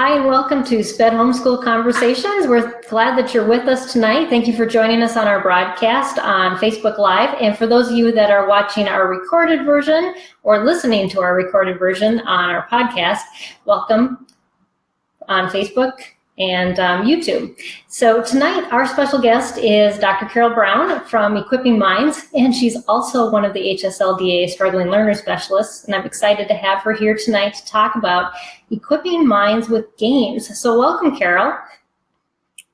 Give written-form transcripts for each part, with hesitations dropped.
Hi, and welcome to SPED Homeschool Conversations. We're glad that you're with us tonight. Thank you for joining us on our broadcast on Facebook Live. And for those of you that are watching our recorded version or listening to our recorded version on our podcast, welcome on Facebook and YouTube. So tonight, our special guest is Dr. Carol Brown from Equipping Minds, and she's also one of the HSLDA Struggling Learner Specialists. And I'm excited to have her here tonight to talk about equipping minds with games. So welcome, Carol.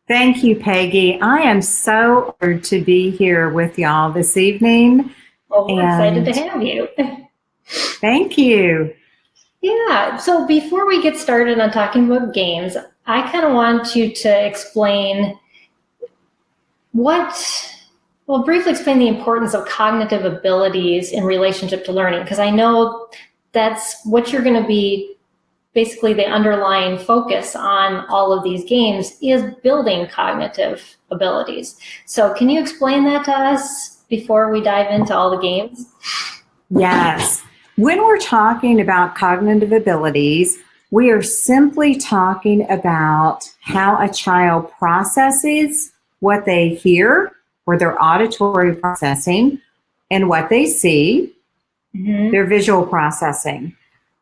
Thank you, Peggy. I am so honored to be here with y'all this evening. Well, we're excited to have you. Thank you. Yeah, so before we get started on talking about games, I kind of want you to explain briefly explain the importance of cognitive abilities in relationship to learning, because I know that's what you're going to be, basically the underlying focus on all of these games is building cognitive abilities. So can you explain that to us before we dive into all the games? Yes. When we're talking about cognitive abilities, we are simply talking about how a child processes what they hear, or their auditory processing, and what they see, their visual processing.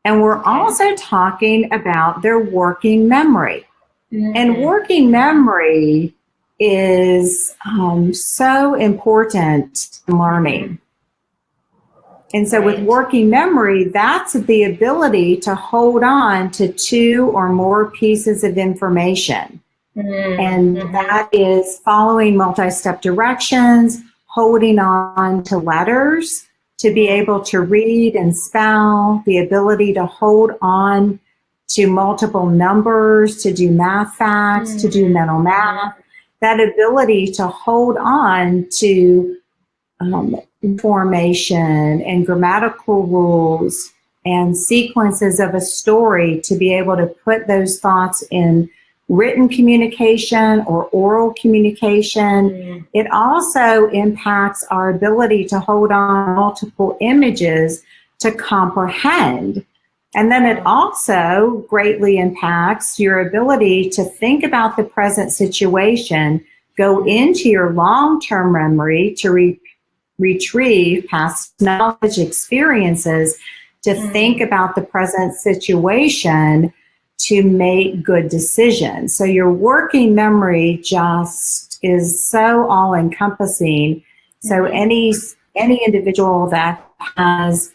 And we're also talking about their working memory. And working memory is so important in learning. And so with working memory, that's the ability to hold on to two or more pieces of information. And that is following multi-step directions, holding on to letters, to be able to read and spell, the ability to hold on to multiple numbers, to do math facts, to do mental math, that ability to hold on to formation and grammatical rules and sequences of a story, to be able to put those thoughts in written communication or oral communication. It also impacts our ability to hold on multiple images to comprehend. And then it also greatly impacts your ability to think about the present situation, go into your long-term memory to retrieve past knowledge experiences, to think about the present situation, to make good decisions. So your working memory just is so all-encompassing. So any individual that has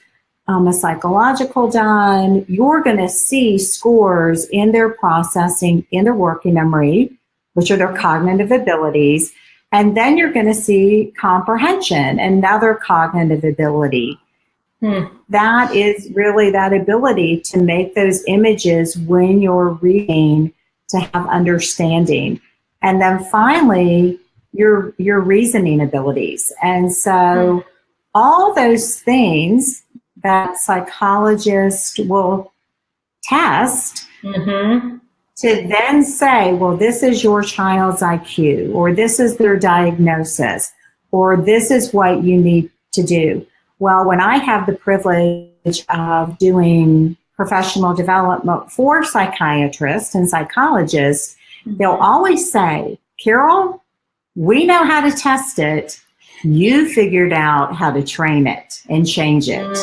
a psychological done, you're going to see scores in their processing, in their working memory, which are their cognitive abilities. And then you're going to see comprehension, another cognitive ability. That is really that ability to make those images when you're reading, to have understanding. And then finally, your reasoning abilities. And so all those things that psychologists will test to then say, well, this is your child's IQ, or this is their diagnosis, or this is what you need to do. Well, when I have the privilege of doing professional development for psychiatrists and psychologists, they'll always say, Carol, we know how to test it. You figured out how to train it and change it.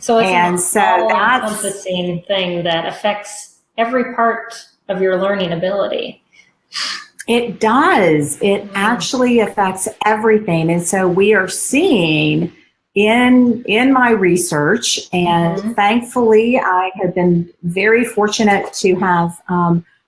So it's an all-encompassing thing that affects every part of your learning ability. It does. It actually affects everything. And so we are seeing in my research, and thankfully I have been very fortunate to have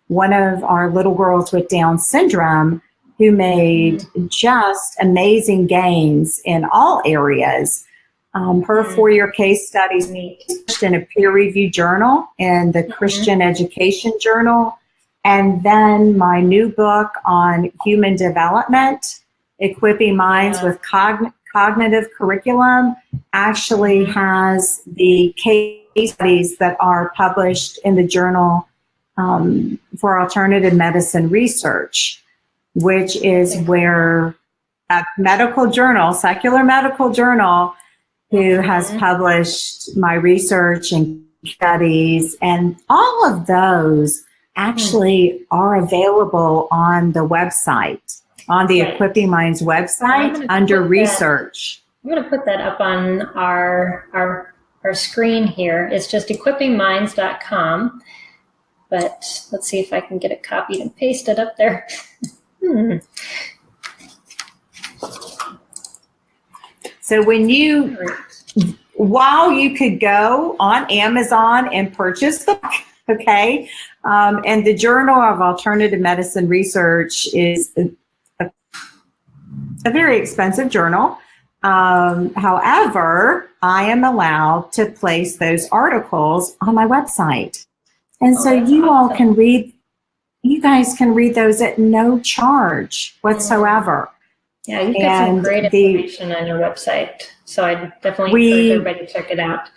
one of our little girls with Down syndrome who made just amazing gains in all areas. Her 4-year case studies in a peer-reviewed journal in the Christian Education Journal. And then my new book on human development, Equipping Minds with Cognitive Curriculum, actually has the case studies that are published in the Journal for Alternative Medicine Research, which is where a medical journal, secular medical journal, who has published my research and studies, and all of those actually are available on the website, on the Equipping Minds website under research. I'm going to put that up on our screen here. It's just equippingminds.com. But let's see if I can get it copied and pasted up there. So while you could go on Amazon and purchase the book, okay, and the Journal of Alternative Medicine Research is a very expensive journal. However, I am allowed to place those articles on my website. And so you all can read, you guys can read those at no charge whatsoever. Yeah, you've got some great information on your website. So I definitely encourage everybody to check it out.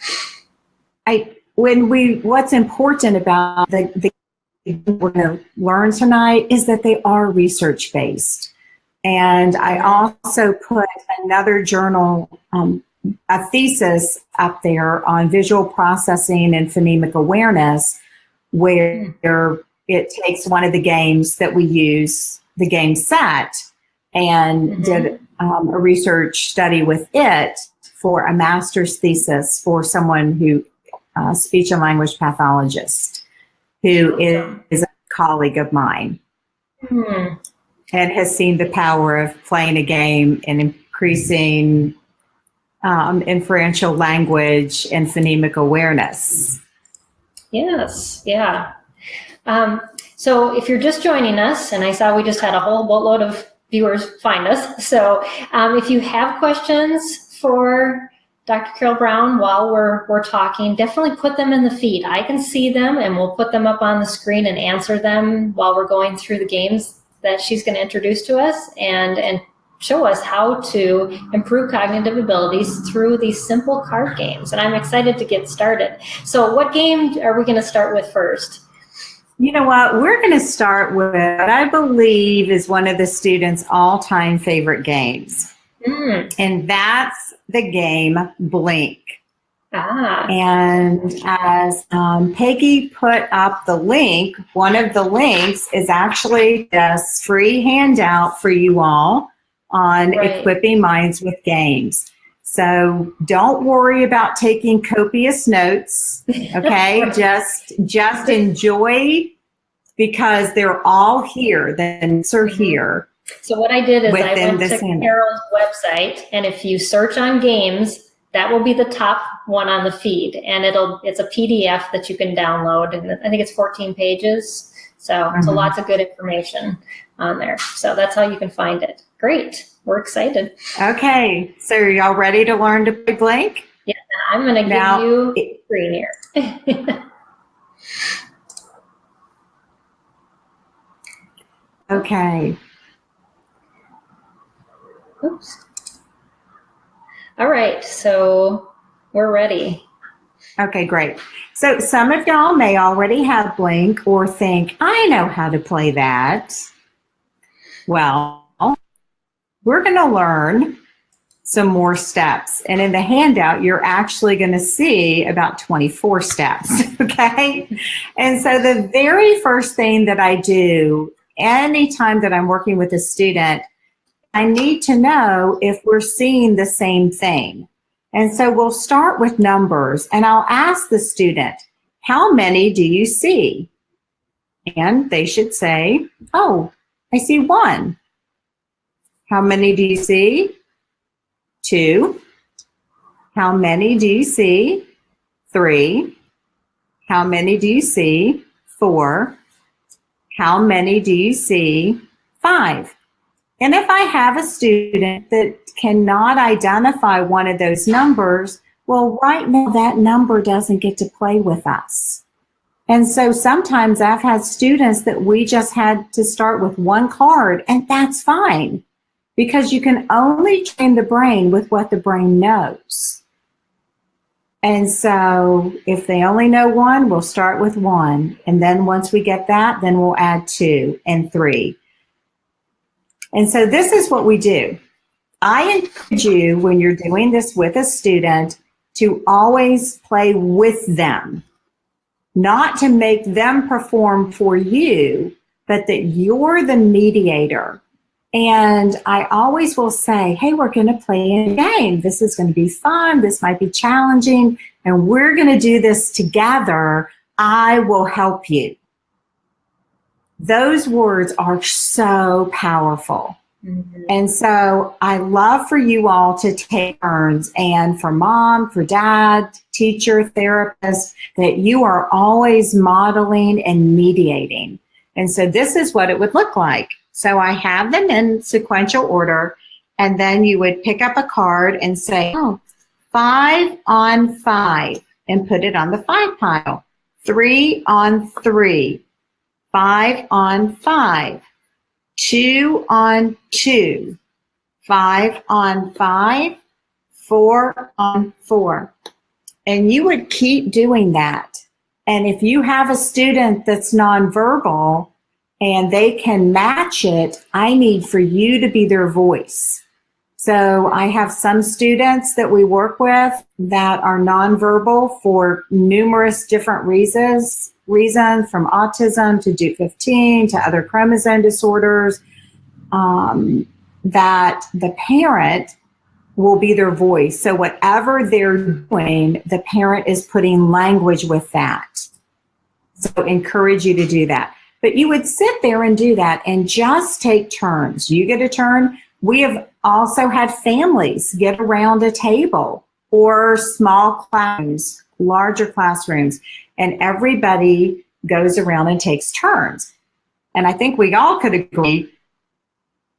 What's important about the we're going to learn tonight is that they are research-based. And I also put another journal, a thesis up there on visual processing and phonemic awareness, where it takes one of the games that we use, the game set, and did a research study with it for a master's thesis for someone who, speech and language pathologist, who is a colleague of mine and has seen the power of playing a game and increasing inferential language and phonemic awareness. Yes, yeah. So if you're just joining us, and I saw we just had a whole boatload of viewers find us. So if you have questions for Dr. Carol Brown while we're talking, definitely put them in the feed. I can see them, and we'll put them up on the screen and answer them while we're going through the games that she's going to introduce to us and show us how to improve cognitive abilities through these simple card games. And I'm excited to get started. So what game are we going to start with first? You know what? We're going to start with what I believe is one of the students' all-time favorite games. And that's the game Blink. And as Peggy put up the link, one of the links is actually this free handout for you all on Equipping Minds with Games. So don't worry about taking copious notes, okay? just enjoy, because they're all here. The notes are here. So what I did is I went to Carol's website, and if you search on games, that will be the top one on the feed, and it's a PDF that you can download, and I think it's 14 pages. So lots of good information on there. So that's how you can find it. Great. We're excited. Okay. So are y'all ready to learn to play Blink? Yeah, I'm going to give you a screen here. Okay. Oops. All right. So we're ready. Okay, great. So some of y'all may already have Blink or think, I know how to play that. Well, we're going to learn some more steps. And in the handout, you're actually going to see about 24 steps, okay? And so the very first thing that I do anytime that I'm working with a student, I need to know if we're seeing the same thing. And so we'll start with numbers, and I'll ask the student, how many do you see? And they should say, oh, I see 1. How many do you see? 2. How many do you see? 3. How many do you see? 4. How many do you see? 5. And if I have a student that cannot identify one of those numbers, well, right now that number doesn't get to play with us. And so sometimes I've had students that we just had to start with 1 card, and that's fine, because you can only train the brain with what the brain knows. And so if they only know 1, we'll start with 1. And then once we get that, then we'll add 2 and 3. And so this is what we do. I encourage you, when you're doing this with a student, to always play with them. not to make them perform for you, but that you're the mediator. And I always will say, hey, we're going to play a game. This is going to be fun. This might be challenging. And we're going to do this together. I will help you. Those words are so powerful. Mm-hmm. And so I love for you all to take turns, and for mom, for dad, teacher, therapist, that you are always modeling and mediating. And so this is what it would look like. So I have them in sequential order, and then you would pick up a card and say, 5 on 5, and put it on the 5 pile. 3 on 3, 5 on 5, 2 on 2, 5 on 5, 4 on 4. And you would keep doing that. And if you have a student that's nonverbal and they can match it, I need for you to be their voice. So I have some students that we work with that are nonverbal for numerous different reasons, from autism to Duke 15 to other chromosome disorders, that the parent will be their voice. So whatever they're doing, the parent is putting language with that. So encourage you to do that. But you would sit there and do that and just take turns. You get a turn. We have also had families get around a table, or small classrooms, larger classrooms, and everybody goes around and takes turns. And I think we all could agree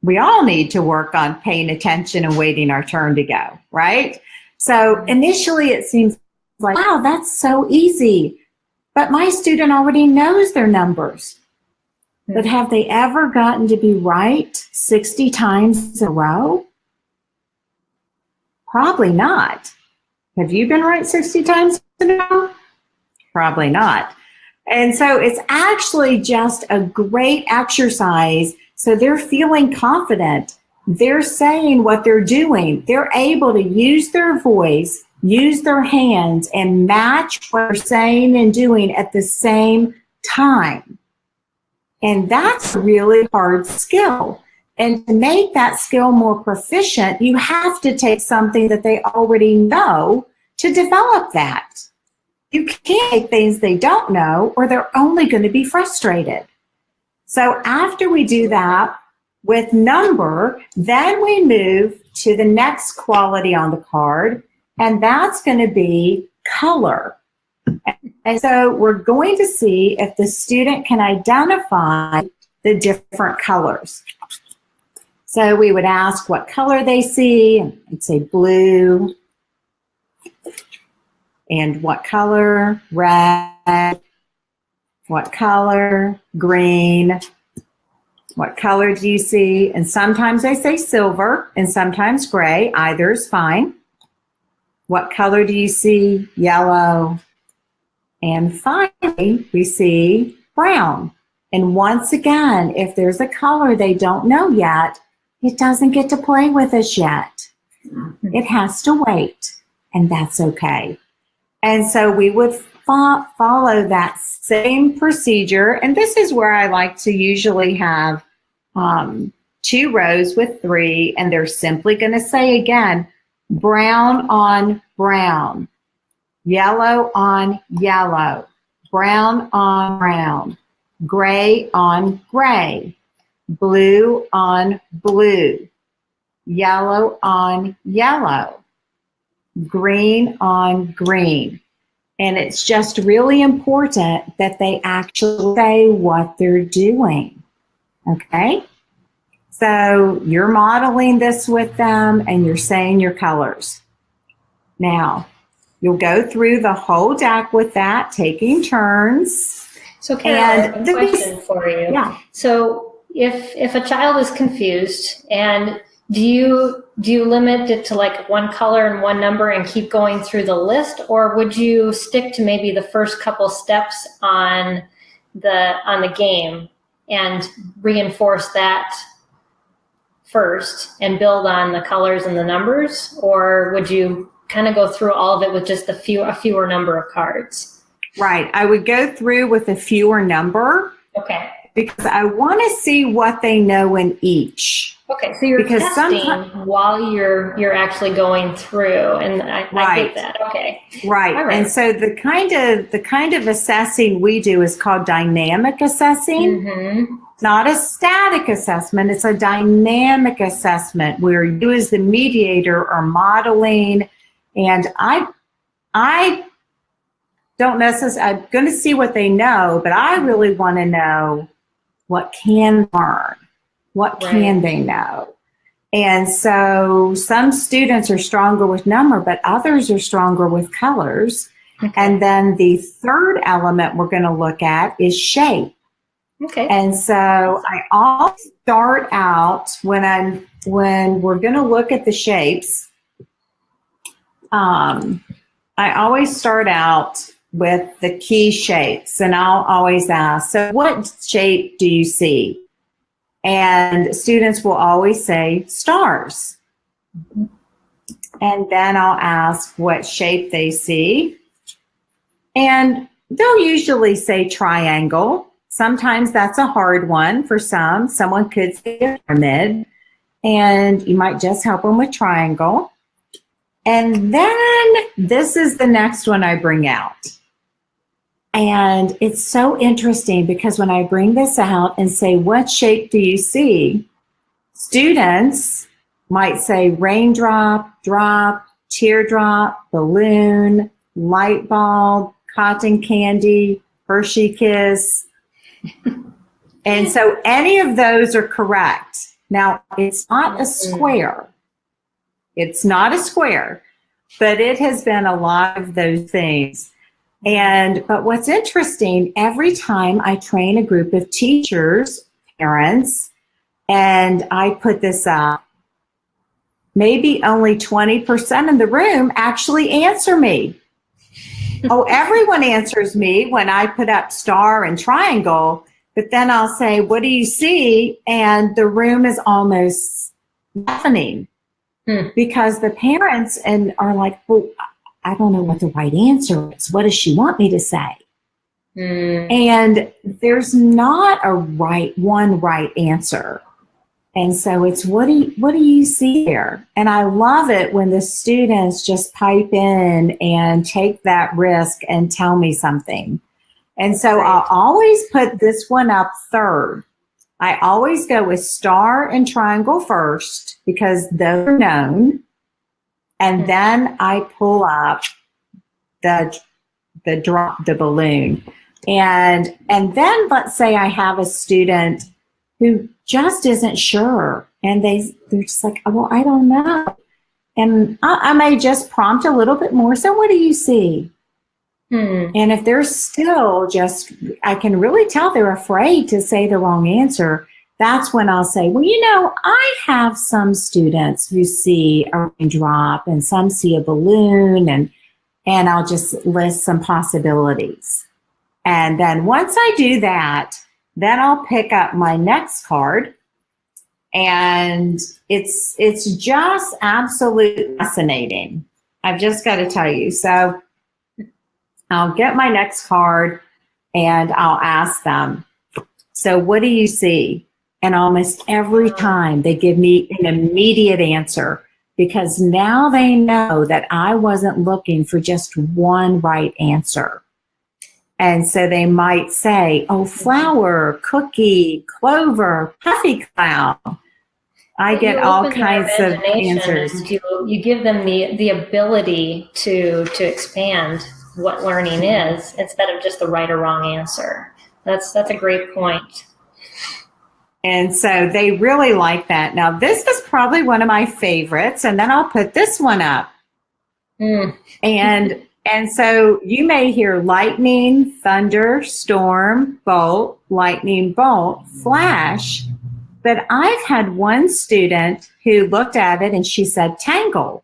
we all need to work on paying attention and waiting our turn to go, right? So initially it seems like, wow, that's so easy. But my student already knows their numbers. But have they ever gotten to be right 60 times in a row? Probably not. Have you been right 60 times in a row? Probably not. And so it's actually just a great exercise. So they're feeling confident. They're saying what they're doing. They're able to use their voice, use their hands, and match what they're saying and doing at the same time. And that's a really hard skill. And to make that skill more proficient, you have to take something that they already know to develop that. You can't take things they don't know, or they're only going to be frustrated. So after we do that with number, then we move to the next quality on the card, and that's going to be color. And so we're going to see if the student can identify the different colors. So we would ask what color they see, and I'd say blue. And what color? Red. What color? Green. What color do you see? And sometimes I say silver, and sometimes gray. Either is fine. What color do you see? Yellow. And finally, we see brown. And once again, if there's a color they don't know yet, it doesn't get to play with us yet. It has to wait, and that's okay. And so we would follow that same procedure. And this is where I like to usually have 2 rows with 3, and they're simply going to say again, brown on brown, yellow on yellow, brown on brown, gray on gray, blue on blue, yellow on yellow, green on green. And it's just really important that they actually say what they're doing, okay? So you're modeling this with them, and you're saying your colors. Now, you'll go through the whole deck with that, taking turns. So Carol, a question for you. Yeah. So if a child is confused, and do you limit it to like one color and one number and keep going through the list, or would you stick to maybe the first couple steps on the game and reinforce that first and build on the colors and the numbers, or would you kind of go through all of it with just a fewer number of cards? Right. I would go through with a fewer number. Okay. Because I want to see what they know in each. Okay, so you're testing while you're actually going through, and I get that. Okay. Right. And so the kind of assessing we do is called dynamic assessing. Mm-hmm. It's not a static assessment, it's a dynamic assessment where you as the mediator are modeling, and I don't necessarily, I'm going to see what they know, but I really want to know what can learn, what can they know. And so some students are stronger with number, but others are stronger with colors. Okay. And then the third element we're going to look at is shape. Okay. And so I always start out when we're going to look at the shapes, I always start out with the key shapes, and I'll always ask, so what shape do you see? And students will always say stars. Mm-hmm. And then I'll ask what shape they see. And they'll usually say triangle. Sometimes that's a hard one for some. Someone could say pyramid, and you might just help them with triangle. And then this is the next one I bring out. And it's so interesting because when I bring this out and say, what shape do you see? Students might say raindrop, drop, teardrop, balloon, light bulb, cotton candy, Hershey kiss. And so any of those are correct. Now, it's not a square. It's not a square, but it has been a lot of those things. But what's interesting, every time I train a group of teachers, parents, and I put this up, maybe only 20% of the room actually answer me. Oh, everyone answers me when I put up star and triangle, but then I'll say, what do you see? And the room is almost deafening because the parents are like, well, I don't know what the right answer is. What does she want me to say? And there's not a one right answer. And so it's what do you see there? And I love it when the students just pipe in and take that risk and tell me something. And so I'll always put this one up third. I always go with star and triangle first because those are known. And then I pull up the balloon. And then let's say I have a student who just isn't sure. And they're just like, oh, well, I don't know. And I may just prompt a little bit more. So what do you see? And if they're still I can really tell they're afraid to say the wrong answer. That's when I'll say, well, I have some students who see a raindrop and some see a balloon, and I'll just list some possibilities. And then once I do that, then I'll pick up my next card, and it's just absolutely fascinating. I've just got to tell you. So I'll get my next card and I'll ask them, so what do you see? And almost every time they give me an immediate answer because now they know that I wasn't looking for just one right answer. And so they might say, oh, flower, cookie, clover, puffy cloud. I get all kinds of answers. You give them the ability to expand what learning is instead of just the right or wrong answer. That's a great point. And so they really like that. Now, this is probably one of my favorites, and then I'll put this one up. And so you may hear lightning, thunder, storm, bolt, lightning, bolt, flash. But I've had one student who looked at it and she said, tangle.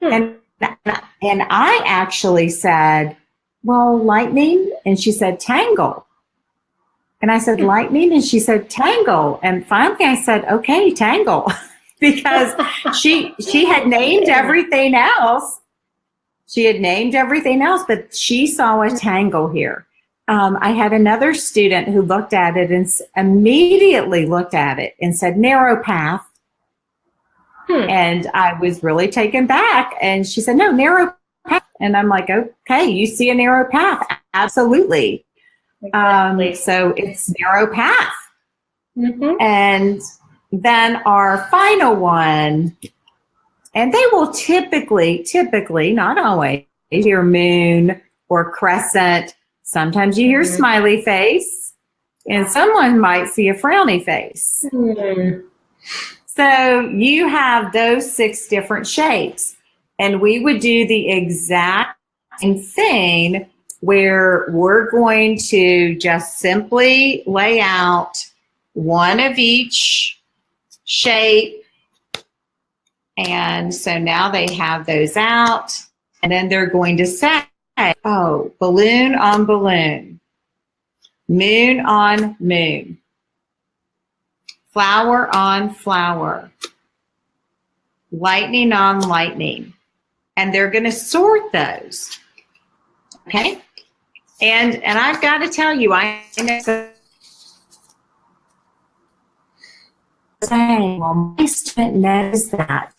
And I actually said, well, lightning, and she said, tangle. And I said, lightning, and she said, tangle. And finally I said, okay, tangle, because she had named everything else. She had named everything else, but she saw a tangle here. I had another student who looked at it and immediately looked at it and said, narrow path. And I was really taken back. And she said, no, narrow path. And I'm like, okay, you see a narrow path. Absolutely. Exactly. So it's narrow path. And then our final one, and they will typically, not always, hear moon or crescent. Sometimes you hear smiley face, and someone might see a frowny face. So you have those 6 different shapes, and we would do the exact same thing where we're going to just simply lay out one of each shape. And so now they have those out, and then they're going to say, oh, balloon on balloon, moon on moon, flower on flower, lightning on lightning. And they're going to sort those. Okay? And I've got to tell you, I know saying, well, my student knows that.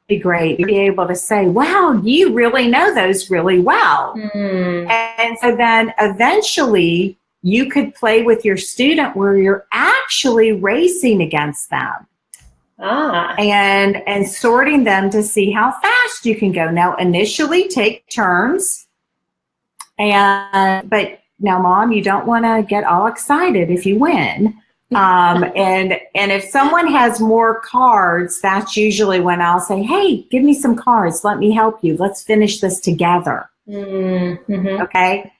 Be great to be able to say, wow, you really know those really well. And so then eventually you could play with your student where you're actually racing against them. And sorting them to see how fast you can go. Now, initially take turns. But now, Mom, you don't want to get all excited if you win. And if someone has more cards, that's usually when I'll say, hey, give me some cards. Let me help you. Let's finish this together. Okay.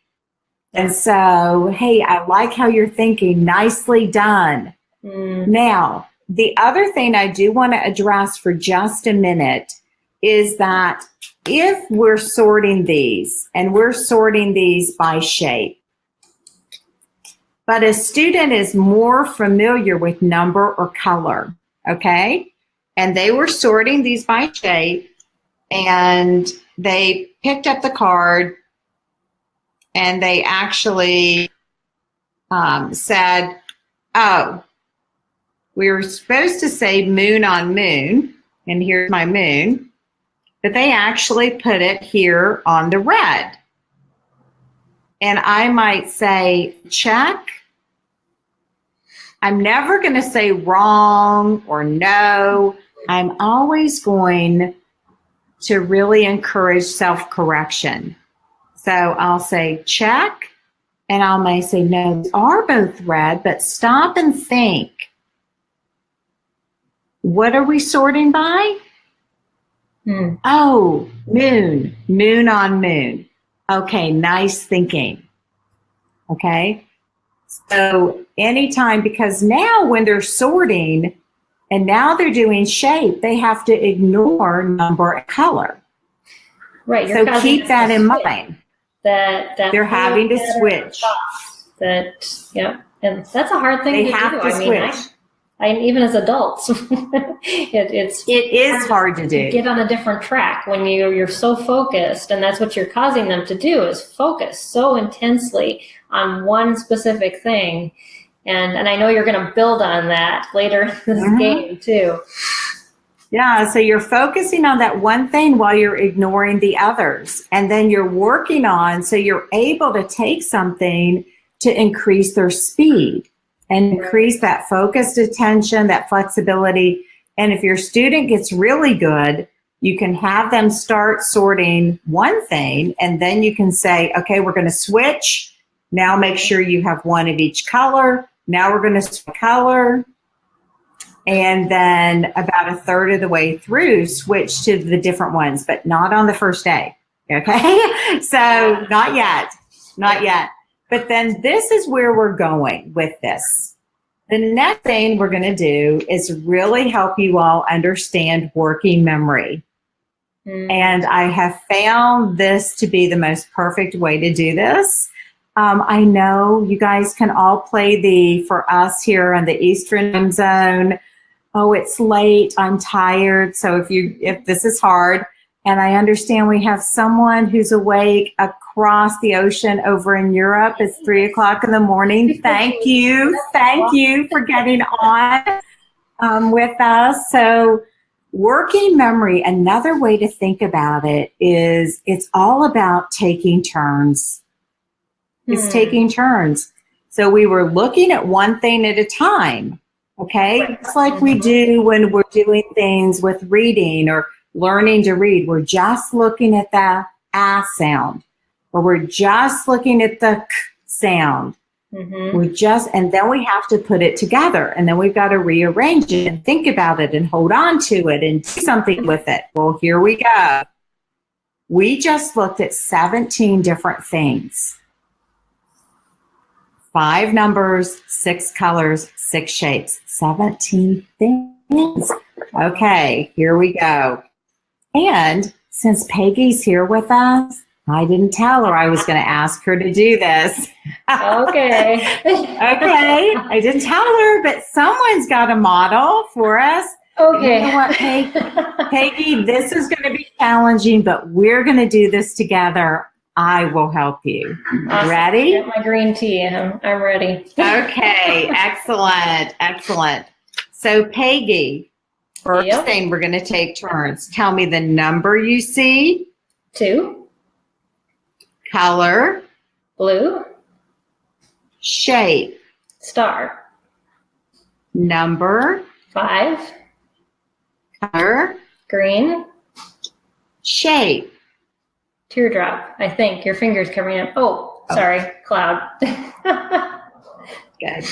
And so, hey, I like how you're thinking. Nicely done. Now, the other thing I do want to address for just a minute is that if we're sorting these, and we're sorting these by shape, but a student is more familiar with number or color, okay? And they were sorting these by shape, and they picked up the card, and they actually said, oh, we were supposed to say moon on moon, and here's my moon, but they actually put it here on the red. And I might say, check. I'm never going to say wrong or no. I'm always going to really encourage self-correction. So I'll say check, and I may say, no, these are both red, but stop and think. What are we sorting by? Oh, moon, moon on moon. Okay, nice thinking. Okay, so anytime, because now when they're sorting and now they're doing shape, they have to ignore number and color. Right. So keep that in mind. That they're having to switch. Yeah, and that's a hard thing to do. They have to switch. I mean, even as adults, it is hard to do. Get on a different track when you're so focused, and that's what you're causing them to do, is focus so intensely on one specific thing. And I know you're going to build on that later in this game too. Yeah, so you're focusing on that one thing while you're ignoring the others, and then you're working on, so you're able to take something to increase their speed and increase that focused attention, that flexibility. And if your student gets really good, you can have them start sorting one thing, and then you can say, okay, we're going to switch. Now make sure you have one of each color. Now we're going to switch color. And then about a third of the way through, switch to the different ones, but not on the first day. Okay? So not yet. Not yet. But then this is where we're going with this. The next thing we're going to do is really help you all understand working memory. And I have found this to be the most perfect way to do this. I know you guys can all play for us here on the Eastern Time Zone, oh, it's late, I'm tired. So if this is hard, And I understand we have someone who's awake across the ocean over in Europe. It's 3 o'clock in the morning. Thank you. Thank you for getting on with us. So working memory, another way to think about it is it's all about taking turns. It's taking turns. So we were looking at one thing at a time, okay? It's like we do when we're doing things with reading or learning to read. We're just looking at the sound, or we're just looking at the k sound. And then we have to put it together, and then we've got to rearrange it and think about it and hold on to it and do something with it. Well, here we go. We just looked at 17 different things. 5 numbers, 6 colors, 6 shapes, 17 things. Okay, here we go. And since Peggy's here with us, I didn't tell her I was going to ask her to do this. Okay. Okay, I didn't tell her, but someone's got a model for us. Okay. You know what, Peggy, this is going to be challenging, but we're going to do this together. I will help you. Awesome. Ready? Get my green tea. I'm ready. Okay, excellent, excellent. So Peggy, first thing we're going to take turns. Tell me the number you see. 2. Color. Blue. Shape. Star. Number. 5. Color. Green. Shape. Teardrop. I think your finger's covering up. Oh, sorry. Cloud. Good.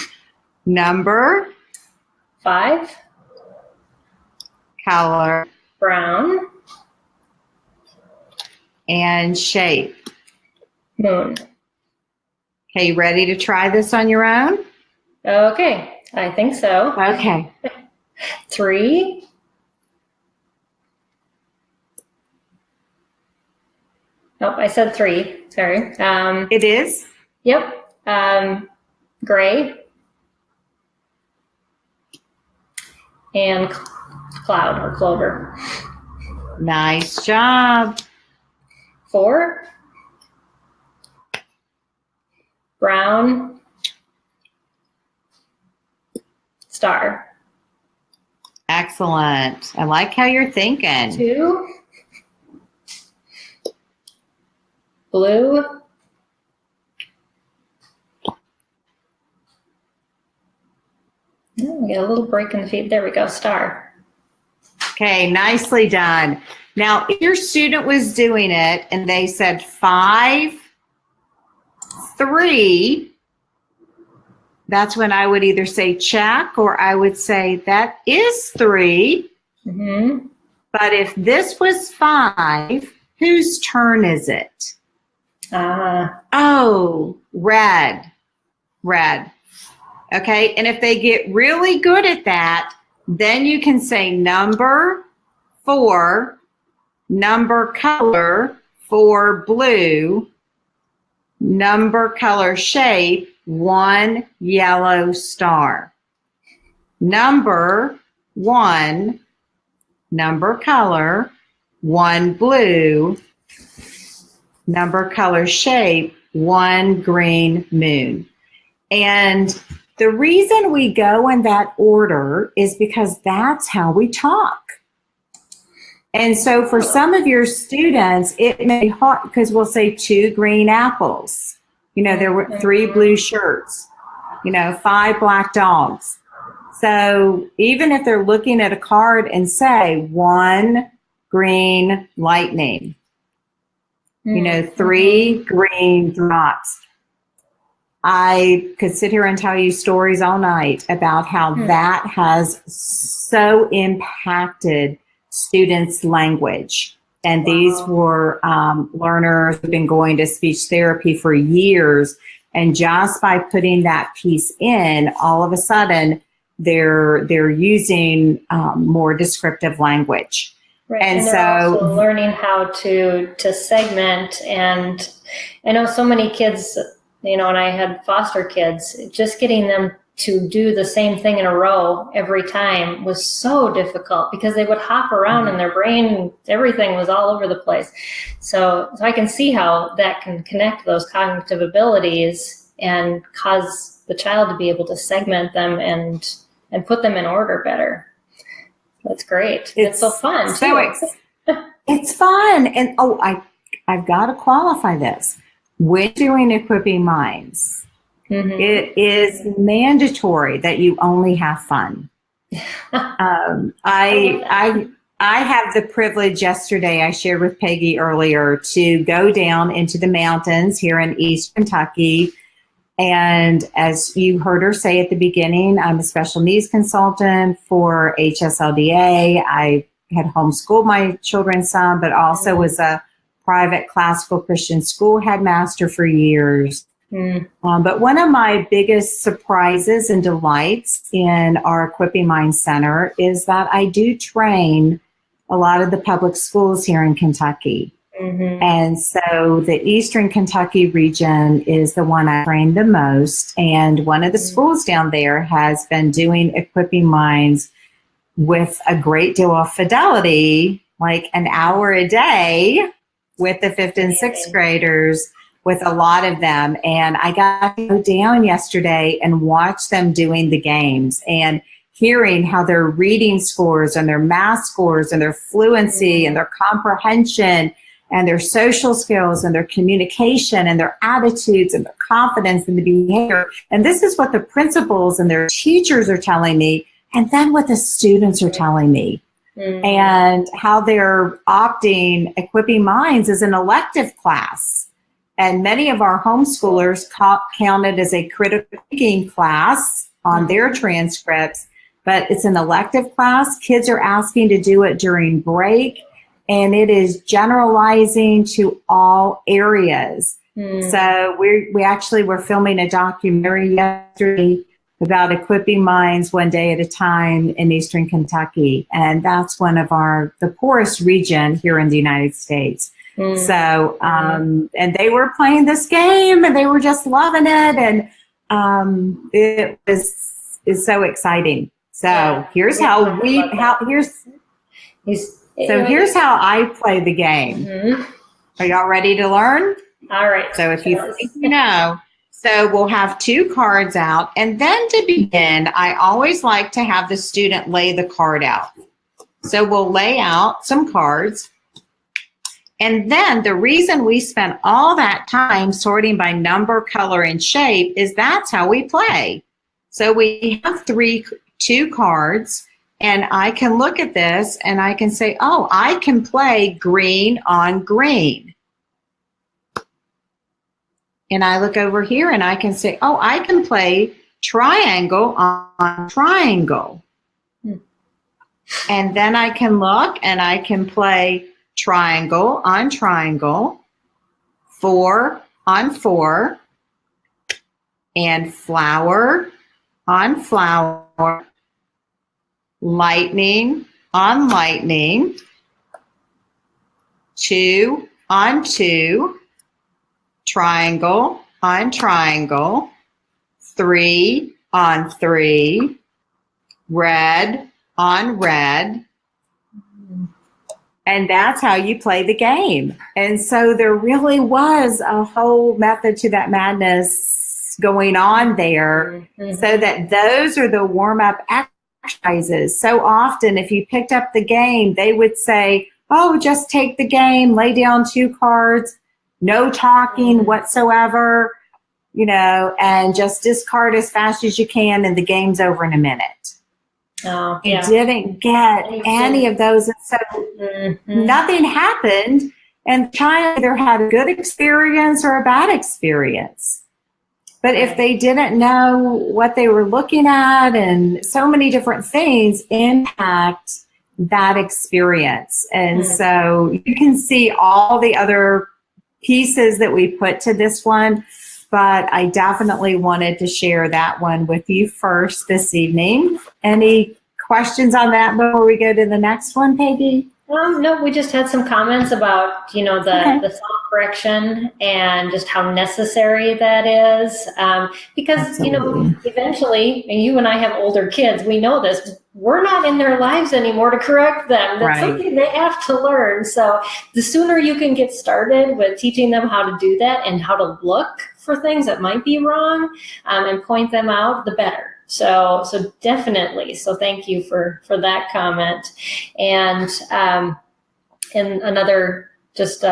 Number. 5. Color. Brown. And shape. Moon. Okay, you ready to try this on your own? Okay, I think so. Okay. 3. Nope, I said 3. Sorry. It is? Yep. Gray. And cloud or clover. Nice job. 4. Brown. Star. Excellent. I like how you're thinking. 2. Blue. Oh, we got a little break in the feed. There we go. Star. Okay, nicely done. Now, if your student was doing it and they said 5, 3, that's when I would either say check or I would say that is 3. But if this was 5, whose turn is it? Oh, red. Red. Okay, and if they get really good at that, then you can say number 4, number color for blue, number color shape 1 yellow star. Number 1, number color 1 blue, number color shape 1 green moon. And the reason we go in that order is because that's how we talk. And so for some of your students, it may be hard because we'll say 2 green apples. You know, there were 3 blue shirts, 5 black dogs. So even if they're looking at a card and say 1 green lightning, 3 green drops. I could sit here and tell you stories all night about how that has so impacted students' language. And these were learners who've been going to speech therapy for years. And just by putting that piece in, all of a sudden, they're using more descriptive language. Right. And they're so also learning how to segment. And I know so many kids, and I had foster kids, just getting them to do the same thing in a row every time was so difficult because they would hop around and their brain, everything was all over the place. So I can see how that can connect those cognitive abilities and cause the child to be able to segment them and put them in order better. That's great. It's so fun. It's fun. And I've got to qualify this. When doing Equipping Minds, it is mandatory that you only have fun. I have the privilege yesterday, I shared with Peggy earlier, to go down into the mountains here in East Kentucky. And as you heard her say at the beginning, I'm a special needs consultant for HSLDA. I had homeschooled my children some, but also was a private classical Christian school headmaster for years. But one of my biggest surprises and delights in our Equipping Minds Center is that I do train a lot of the public schools here in Kentucky. And so the Eastern Kentucky region is the one I train the most. And one of the schools down there has been doing Equipping Minds with a great deal of fidelity, like an hour a day with the 5th and 6th graders, with a lot of them. And I got to go down yesterday and watch them doing the games and hearing how their reading scores and their math scores and their fluency and their comprehension and their social skills and their communication and their attitudes and their confidence and the behavior. And this is what the principals and their teachers are telling me, and then what the students are telling me. And how they're opting Equipping Minds as an elective class. And many of our homeschoolers count it as a critical thinking class on their transcripts, but it's an elective class. Kids are asking to do it during break, and it is generalizing to all areas. So we actually were filming a documentary yesterday about Equipping Minds one day at a time in Eastern Kentucky. And that's one of the poorest region here in the United States. So, and they were playing this game and they were just loving it. And it's so exciting. So here's how here's how I play the game. Are y'all ready to learn? All right. So if you think you know, so we'll have 2 cards out. And then to begin, I always like to have the student lay the card out. So we'll lay out some cards. And then the reason we spent all that time sorting by number, color, and shape is that's how we play. So we have 2 cards, and I can look at this and I can say, oh, I can play green on green. And I look over here and I can say, oh, I can play triangle on triangle. And then I can look and I can play triangle on triangle, 4 on 4, and flower on flower, lightning on lightning, 2 on 2, triangle on triangle, 3 on 3, red on red. And that's how you play the game. And so there really was a whole method to that madness going on there, so that those are the warm-up exercises. So often, if you picked up the game, they would say, oh, just take the game, lay down 2 cards, no talking whatsoever, and just discard as fast as you can, and the game's over in a minute. Oh, you didn't get any of those. And so nothing happened, and the child either had a good experience or a bad experience. But if they didn't know what they were looking at, and so many different things impact that experience. And so you can see all the other pieces that we put to this one, but I definitely wanted to share that one with you first this evening. Any questions on that before we go to the next one, Peggy? No, we just had some comments about, the Okay. self-correction and just how necessary that is. Because, Absolutely. eventually, and you and I have older kids, we know this, we're not in their lives anymore to correct them. That's Right. something they have to learn. So the sooner you can get started with teaching them how to do that and how to look for things that might be wrong, and point them out, the better. So definitely. So thank you for that comment. And another just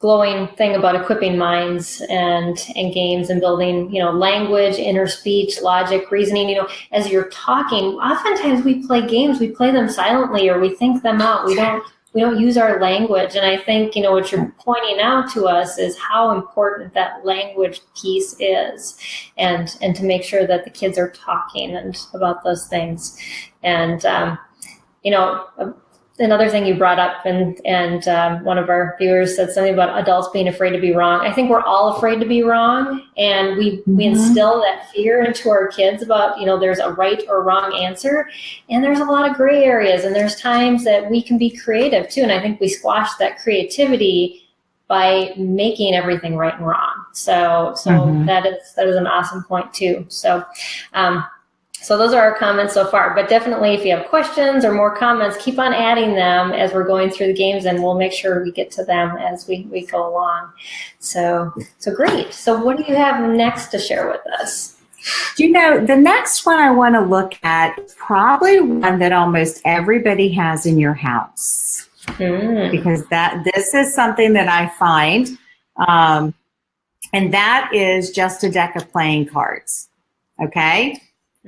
glowing thing about equipping minds and games and building, language, inner speech, logic, reasoning. As you're talking, oftentimes we play games, we play them silently or we think them out. We don't use our language. And I think, what you're pointing out to us is how important that language piece is, and to make sure that the kids are talking and about those things. And, another thing you brought up, and one of our viewers said something about adults being afraid to be wrong. I think we're all afraid to be wrong, and we instill that fear into our kids about, there's a right or wrong answer, and there's a lot of gray areas, and there's times that we can be creative too, and I think we squash that creativity by making everything right and wrong. So that is an awesome point too. So those are our comments so far, but definitely if you have questions or more comments, keep on adding them as we're going through the games, and we'll make sure we get to them as we go along. So great. So what do you have next to share with us? The next one I want to look at is probably one that almost everybody has in your house, because this is something that I find, and that is just a deck of playing cards. Okay.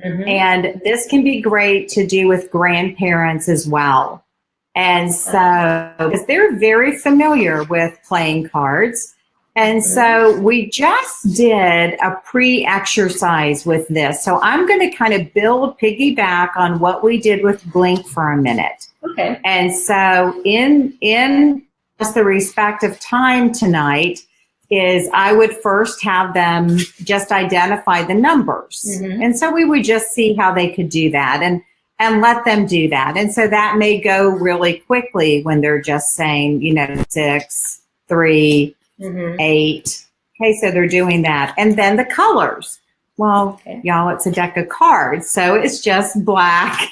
And this can be great to do with grandparents as well. And so, because they're very familiar with playing cards. And so we just did a pre-exercise with this. So I'm going to kind of piggyback on what we did with Blink for a minute. Okay. And so in just the respect of time tonight, is I would first have them just identify the numbers. And so we would just see how they could do that and let them do that. And so that may go really quickly when they're just saying, 6, 3, 8. Okay, so they're doing that. And then the colors. Well, y'all, it's a deck of cards. So it's just black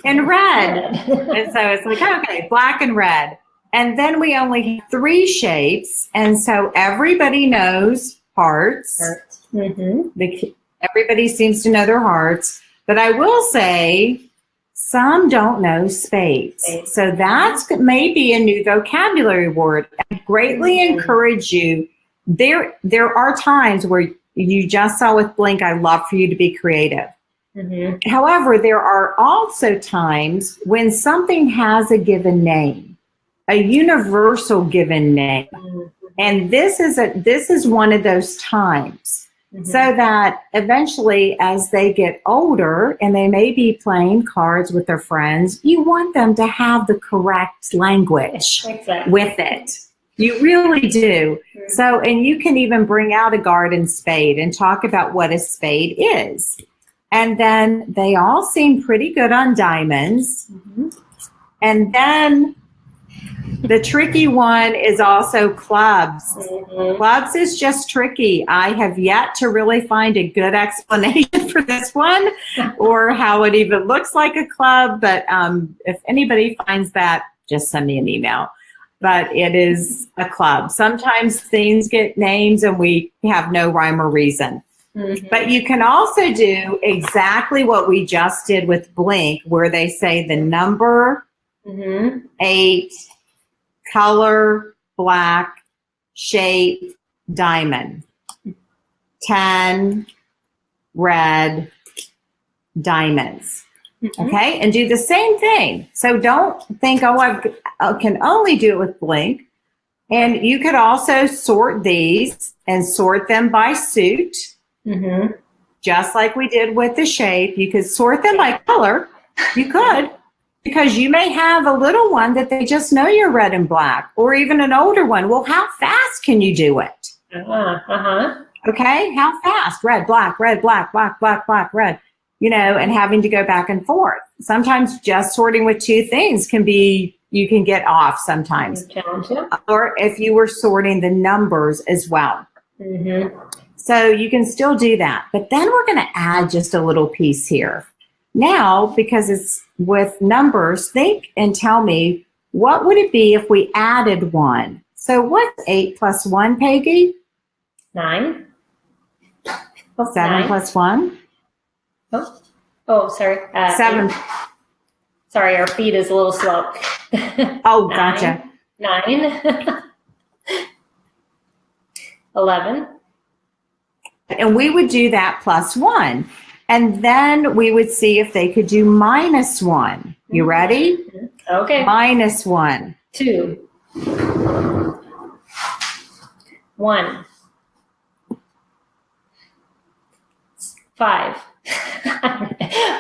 and red. And so it's like, okay, black and red. And then we only have 3 shapes, and so everybody knows hearts. Everybody seems to know their hearts, but I will say some don't know spades. So that's maybe a new vocabulary word. I greatly encourage you. There are times where you just saw with Blink, I love for you to be creative. However, there are also times when something has a given name, a universal given name. And this is one of those times. So that eventually as they get older and they may be playing cards with their friends, you want them to have the correct language with it. You really do. So, and you can even bring out a garden spade and talk about what a spade is. And then they all seem pretty good on diamonds. And then the tricky one is also clubs. Clubs is just tricky. I have yet to really find a good explanation for this one or how it even looks like a club. But if anybody finds that, just send me an email. But it is a club. Sometimes things get names and we have no rhyme or reason. But you can also do exactly what we just did with Blink, where they say the number 8, color, black, shape, diamond. 10, red, diamonds. Okay, and do the same thing. So don't think, I can only do it with Blink. And you could also sort these and sort them by suit, just like we did with the shape. You could sort them by color. You could. Because you may have a little one that they just know you're red and black, or even an older one. Well, how fast can you do it? Okay, how fast? Red, black, red, black, black, black, black, red, and having to go back and forth. Sometimes just sorting with 2 things can be you can get off sometimes. Challenge, yeah. Or if you were sorting the numbers as well. Mm-hmm. So you can still do that. But then we're going to add just a little piece here. Now, because it's with numbers, think and tell me, what would it be if we added 1? So what's 8 plus 1, Peggy? 9. 7 9. plus 1? Oh, sorry. 7. 8. Sorry, our feed is a little slow. Oh, 9. gotcha. 9. 11. And we would do that plus 1. And then we would see if they could do minus 1. You ready? Okay. Minus 1. 2. 1. 5.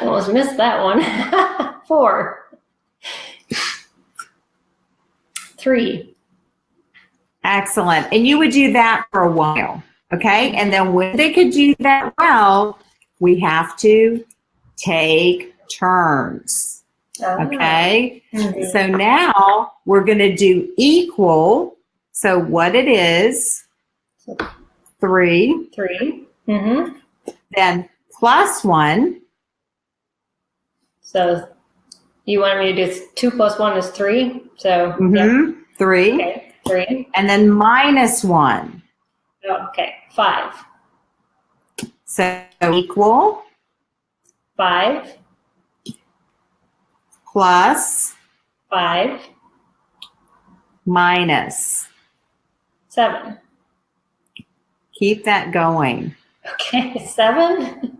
Almost missed that one. 4. 3. Excellent. And you would do that for a while. Okay. And then when they could do that well, we have to take turns. Okay. Mm-hmm. So now we're going to do equal. So what it is, 3. 3. Mm-hmm. Then plus 1. So you want me to do 2 plus 1 is 3. So Mm-hmm. 3. Okay. 3. And then minus 1. Okay. 5. So equal 5 plus 5 minus. 7. Keep that going. Okay. 7.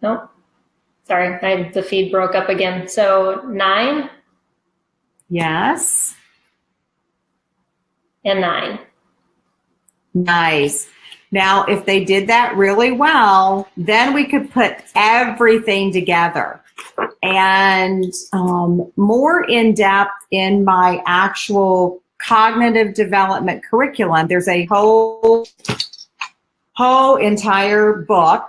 Nope. Sorry, the feed broke up again. So 9 Yes. and 9. Nice. Now, if they did that really well, then we could put everything together. And more in depth in my actual cognitive development curriculum, there's a whole entire book,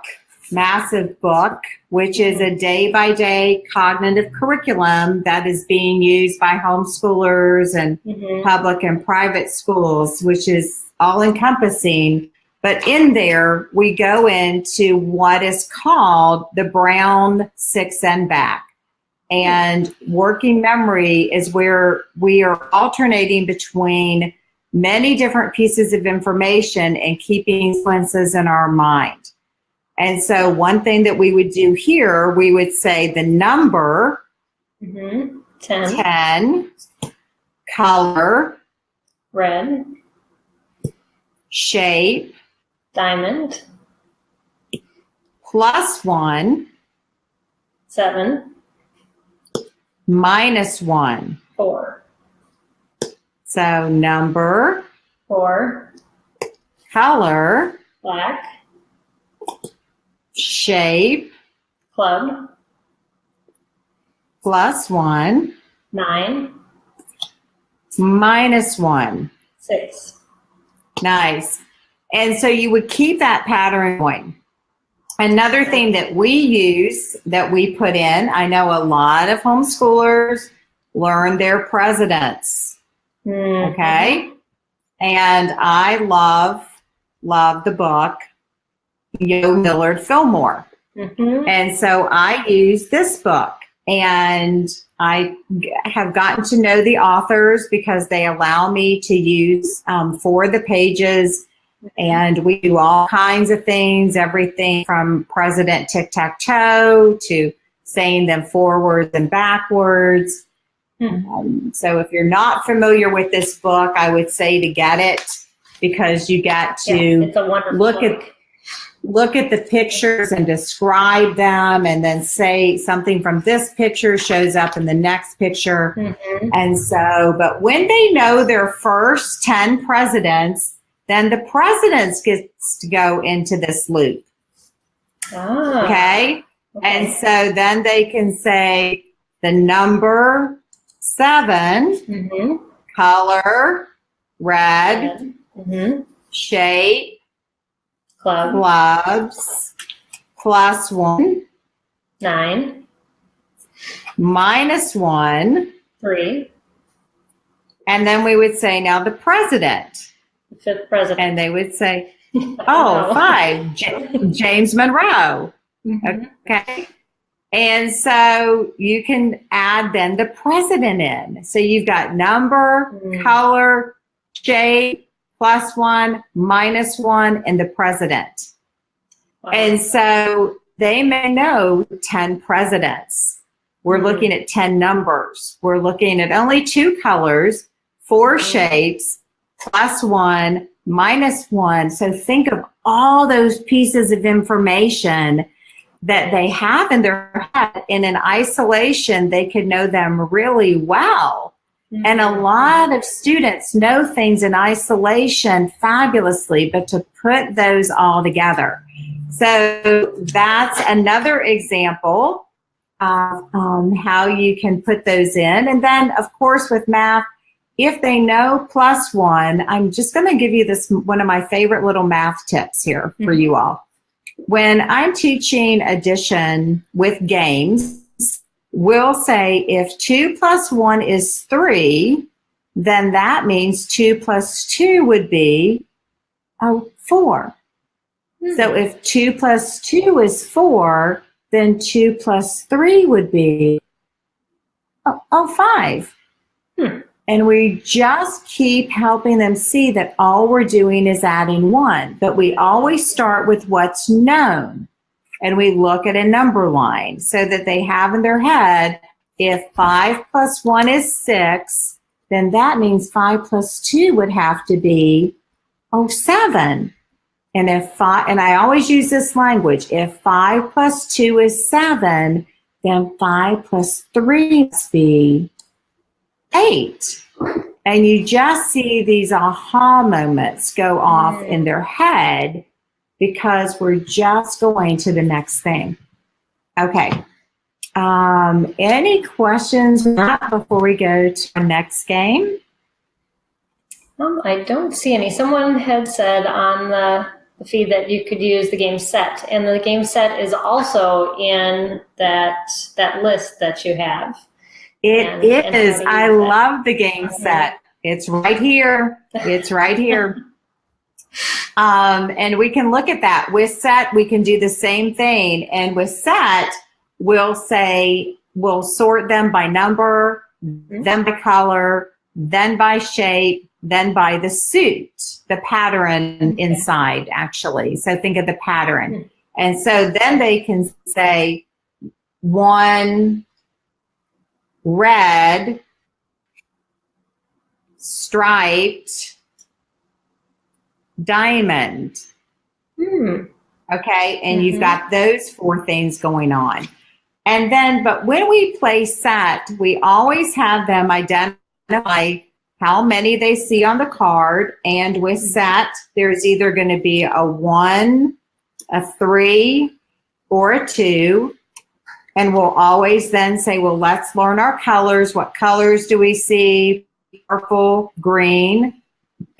massive book, which is a day-by-day cognitive curriculum that is being used by homeschoolers and public and private schools, which is all-encompassing. But in there, we go into what is called the Brown 6 and back. And working memory is where we are alternating between many different pieces of information and keeping sequences in our mind. And so one thing that we would do here, we would say the number, 10, color, red, shape, diamond, plus 1, 7, minus 1. 4, So number, 4, color, black, shape, club, plus 1, 9, minus 1. 6. Nice. And so you would keep that pattern going. Another thing that we use, that we put in, I know a lot of homeschoolers learn their presidents. Okay? And I love the book, Yo Millard Fillmore. And so I use this book, and I have gotten to know the authors because they allow me to use for the pages, and we do all kinds of things, everything from President Tic-Tac-Toe to saying them forwards and backwards. So if you're not familiar with this book, I would say to get it, because you get to it's a wonderful look at the pictures and describe them, and then say something from this picture shows up in the next picture. And so, but when they know their first 10 presidents, then the presidents gets to go into this loop. Okay? And so then they can say the number 7, color, red, shape, clubs, plus 1, 9. Minus 1. 3. And then we would say, now the president. The 5th president. And they would say, oh, 5. James Monroe. Mm-hmm. Okay. And so you can add then the president in. So you've got number, color, shape, +1, -1, and the president. Wow. And so they may know 10 presidents. We're looking at 10 numbers. We're looking at only 2 colors, 4 shapes, +1, -1. So think of all those pieces of information that they have in their head. And in isolation, they could know them really well. And a lot of students know things in isolation fabulously, but to put those all together. So that's another example of how you can put those in. And then, of course, with math, if they know +1, I'm just going to give you this, one of my favorite little math tips here for you all. When I'm teaching addition with games, we'll say if 2 + 1 is 3, then that means 2 + 2 would be 4. So if 2 + 2 is 4, then 2 + 3 would be 5. And we just keep helping them see that all we're doing is adding 1. But we always start with what's known. And we look at a number line so that they have in their head, if 5 + 1 is 6, then that means 5 + 2 would have to be 7. And and I always use this language, if 5 + 2 is 7, then 5 + 3 must be 8. And you just see these aha moments go off in their head because we're just going to the next thing. Okay. Any questions before we go to our next game? I don't see any. Someone had said on the feed that you could use the game set, and the game set is also in that list that you have. It is. I love the game set. It's right here. It's right here. And we can look at that. With set, we can do the same thing. And with set, we'll say, we'll sort them by number, then by color, then by shape, then by the suit, the pattern inside, actually. So think of the pattern. And so then they can say 1 red, striped, diamond. Okay, and you've got those 4 things going on. And then, but when we play set, we always have them identify how many they see on the card. And with set, there's either going to be a 1, a 3, or a 2. And we'll always then say, well, let's learn our colors. What colors do we see? Purple, green,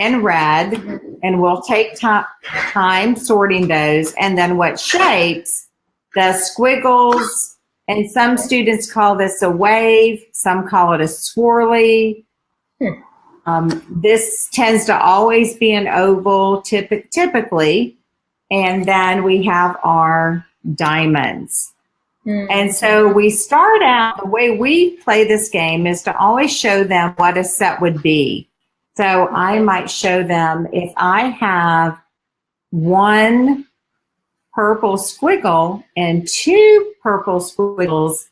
and red. And we'll take time sorting those. And then what shapes? The squiggles. And some students call this a wave. Some call it a swirly. This tends to always be an oval, typically. And then we have our diamonds. And so we start out, the way we play this game is to always show them what a set would be. So I might show them, if I have 1 purple squiggle and 2 purple squiggles,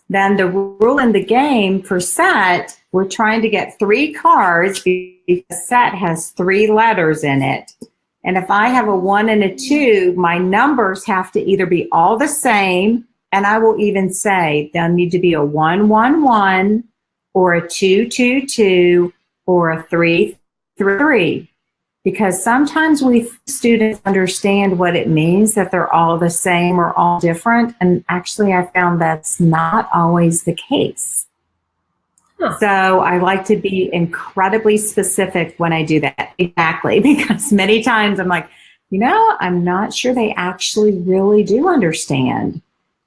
then the rule in the game for set, we're trying to get 3 cards because set has 3 letters in it. And if I have a 1 and a 2, my numbers have to either be all the same, and I will even say there'll need to be a 1, 1, 1, or a 2, 2, 2, or a 3, 3, 3. Because sometimes we students understand what it means that they're all the same or all different. And actually, I found that's not always the case. So I like to be incredibly specific when I do that. Exactly. Because many times I'm like, I'm not sure they actually really do understand.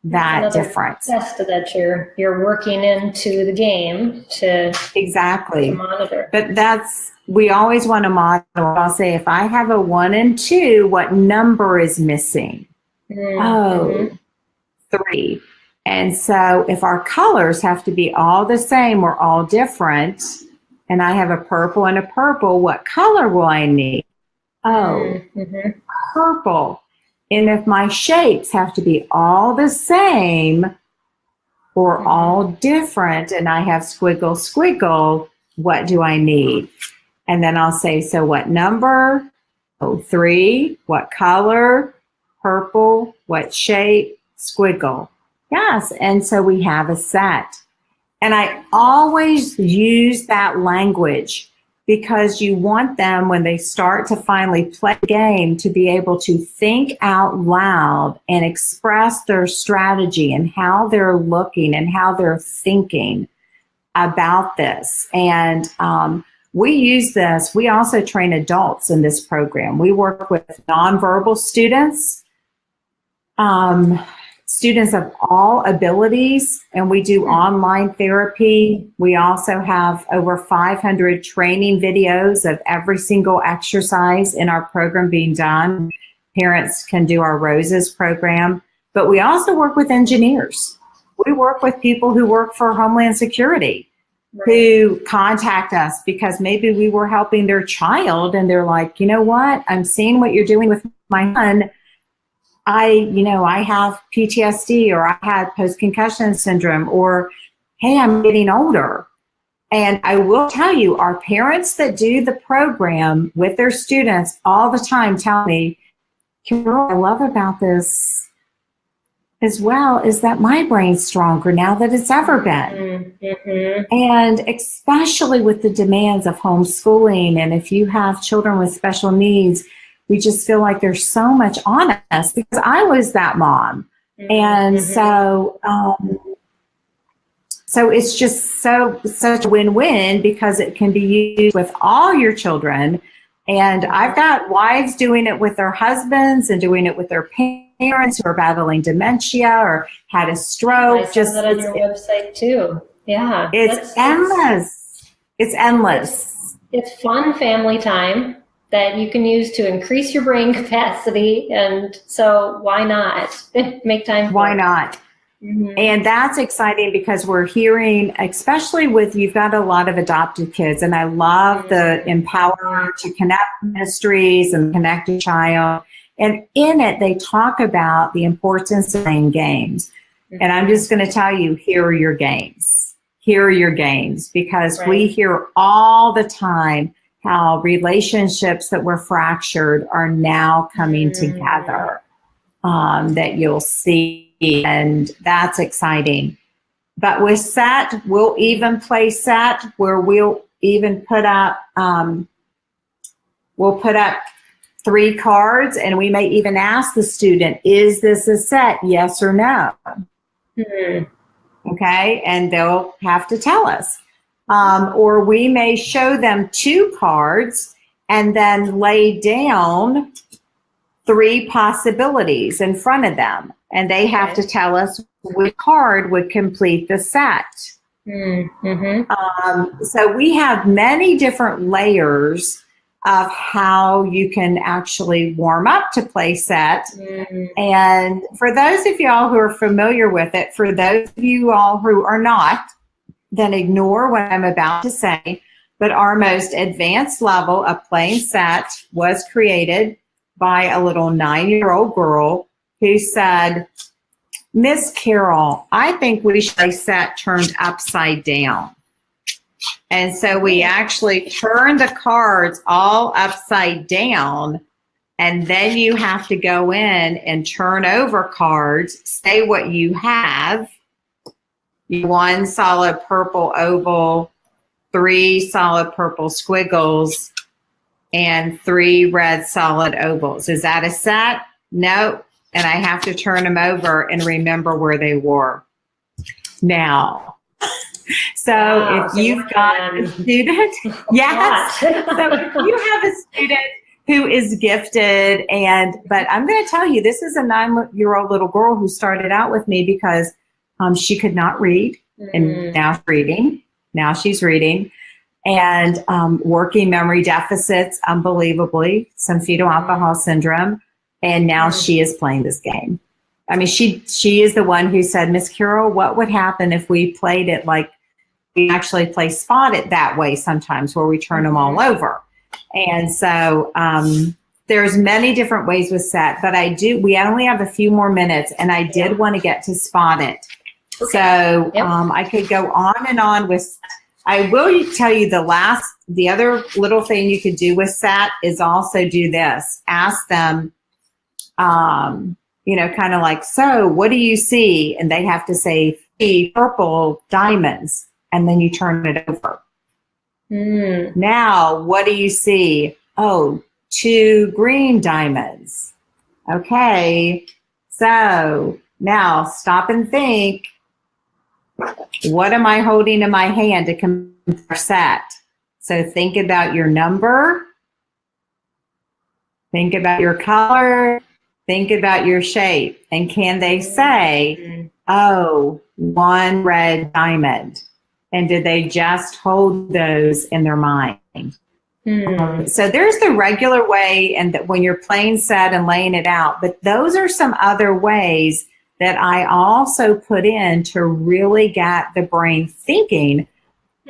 that difference. Test that you're working into the game to exactly monitor. But we always want to model. I'll say, if I have a 1 and 2, what number is missing? Mm-hmm. 3. And so if our colors have to be all the same or all different, and I have a purple and a purple, what color will I need? Purple. And if my shapes have to be all the same or all different, and I have squiggle, squiggle, what do I need? And then I'll say, so what number? 3. What color? Purple. What shape? Squiggle. Yes. And so we have a set. And I always use that language because you want them, when they start to finally play the game, to be able to think out loud and express their strategy and how they're looking and how they're thinking about this. And we use this. We also train adults in this program. We work with nonverbal students, students of all abilities, and we do online therapy. We also have over 500 training videos of every single exercise in our program being done. Parents can do our ROSES program, but we also work with engineers. We work with people who work for Homeland Security, who contact us because maybe we were helping their child and they're like, you know what, I'm seeing what you're doing with my son. I have PTSD, or I had post-concussion syndrome, or, hey, I'm getting older. And I will tell you, our parents that do the program with their students all the time tell me, what I love about this as well is that my brain's stronger now than it's ever been. And especially with the demands of homeschooling, and if you have children with special needs, we just feel like there's so much on us because I was that mom. And so it's just such a win-win because it can be used with all your children. And I've got wives doing it with their husbands and doing it with their parents who are battling dementia or had a stroke. I saw that on your website too. Yeah. It's endless. It's endless. It's fun family time that you can use to increase your brain capacity. And so why not make time? Why not? And that's exciting because we're hearing, especially with, you've got a lot of adopted kids, and I love the Empower to Connect ministries and Connect a Child. And in it, they talk about the importance of playing games. And I'm just going to tell you, here are your games. Here are your games, because we hear all the time how relationships that were fractured are now coming together, that you'll see, and that's exciting. But with SET, we'll even play SET where we'll even put up, we'll put up 3 cards, and we may even ask the student, is this a set, yes or no? Okay, and they'll have to tell us. Or we may show them 2 cards and then lay down 3 possibilities in front of them. And they have to tell us which card would complete the set. So we have many different layers of how you can actually warm up to play set. And for those of y'all who are familiar with it, for those of you all who are not, then ignore what I'm about to say. But our most advanced level of playing set was created by a little 9-year-old girl who said, Miss Carol, I think we should play set turned upside down. And so we actually turn the cards all upside down, and then you have to go in and turn over cards, say what you have. 1 solid purple oval, 3 solid purple squiggles, and 3 red solid ovals. Is that a set? No. And I have to turn them over and remember where they were. Now, so if you've got a student, yes. So if you have a student who is gifted. But I'm going to tell you, this is a 9-year-old little girl who started out with me because she could not read, and now she's reading. Now she's reading. And working memory deficits, unbelievably, some fetal alcohol syndrome. And now she is playing this game. I mean, she is the one who said, Miss Carol, what would happen if we played it like we actually play Spot It that way sometimes, where we turn them all over? And so there's many different ways with SET, but we only have a few more minutes, and I did want to get to Spot It. Okay. So I could go on and on with. I will tell you the other little thing you could do with SET is also do this. Ask them, kind of like, so what do you see? And they have to say, purple diamonds. And then you turn it over. Now, what do you see? Oh, 2 green diamonds. Okay. So now stop and think. What am I holding in my hand to compare SET? So think about your number. Think about your color. Think about your shape. And can they say, oh, 1 red diamond? And did they just hold those in their mind? So there's the regular way, and that when you're playing SET and laying it out, but those are some other ways that I also put in to really get the brain thinking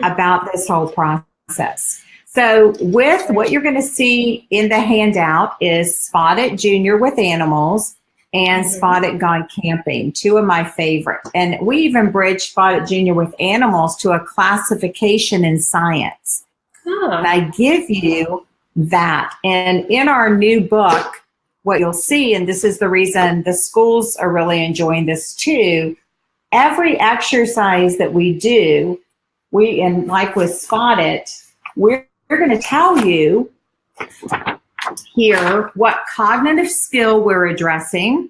about this whole process. So with what you're going to see in the handout is Spot It Junior with animals and Spot It Gone Camping, 2 of my favorite. And we even bridged Spot It Junior with animals to a classification in science. And I give you that. And in our new book, what you'll see, and this is the reason the schools are really enjoying this too, every exercise that we do, and like with Spot It, we're going to tell you here what cognitive skill we're addressing.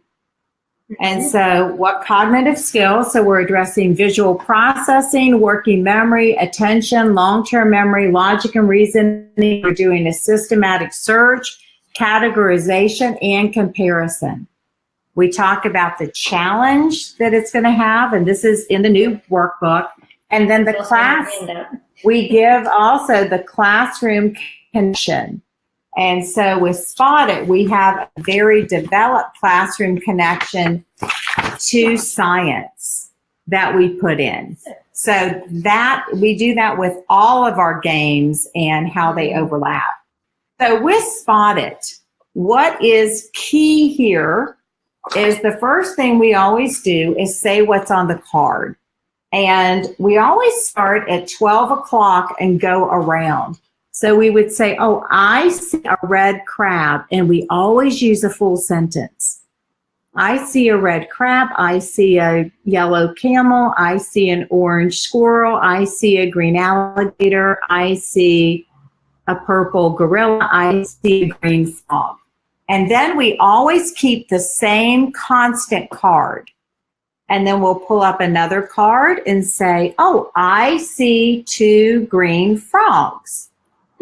And so what cognitive skills? So we're addressing visual processing, working memory, attention, long-term memory, logic and reasoning. We're doing a systematic search, categorization, and comparison. We talk about the challenge that it's going to have, and this is in the new workbook. And then the class, we give also the classroom connection. And so with Spot It, we have a very developed classroom connection to science that we put in. So that we do that with all of our games and how they overlap. So with Spot It, what is key here is the first thing we always do is say what's on the card. And we always start at 12 o'clock and go around. So we would say, oh, I see a red crab, and we always use a full sentence. I see a red crab, I see a yellow camel, I see an orange squirrel, I see a green alligator, I see a purple gorilla, I see a green frog. And then we always keep the same constant card. And then we'll pull up another card and say, oh, I see 2 green frogs.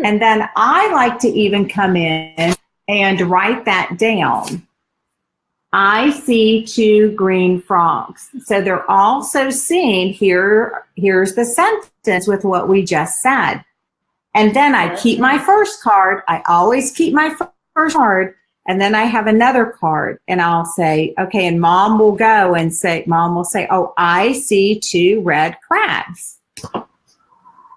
And then I like to even come in and write that down. I see 2 green frogs. So they're also seeing here's the sentence with what we just said. And then I keep my first card. I always keep my first card. And then I have another card, and I'll say, okay, and Mom will say, oh, I see 2 red crabs.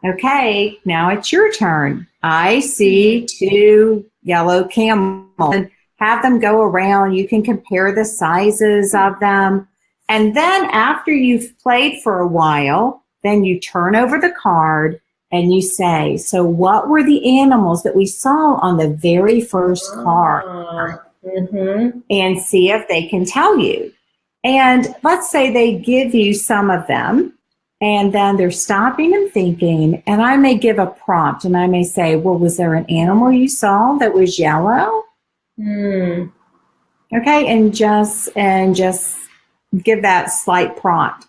Okay, now it's your turn. I see 2 yellow camels. And have them go around. You can compare the sizes of them. And then after you've played for a while, then you turn over the card and you say, so what were the animals that we saw on the very first card? And see if they can tell you. And let's say they give you some of them. And then they're stopping and thinking, and I may give a prompt, and I may say, well, was there an animal you saw that was yellow? Okay, and just give that slight prompt.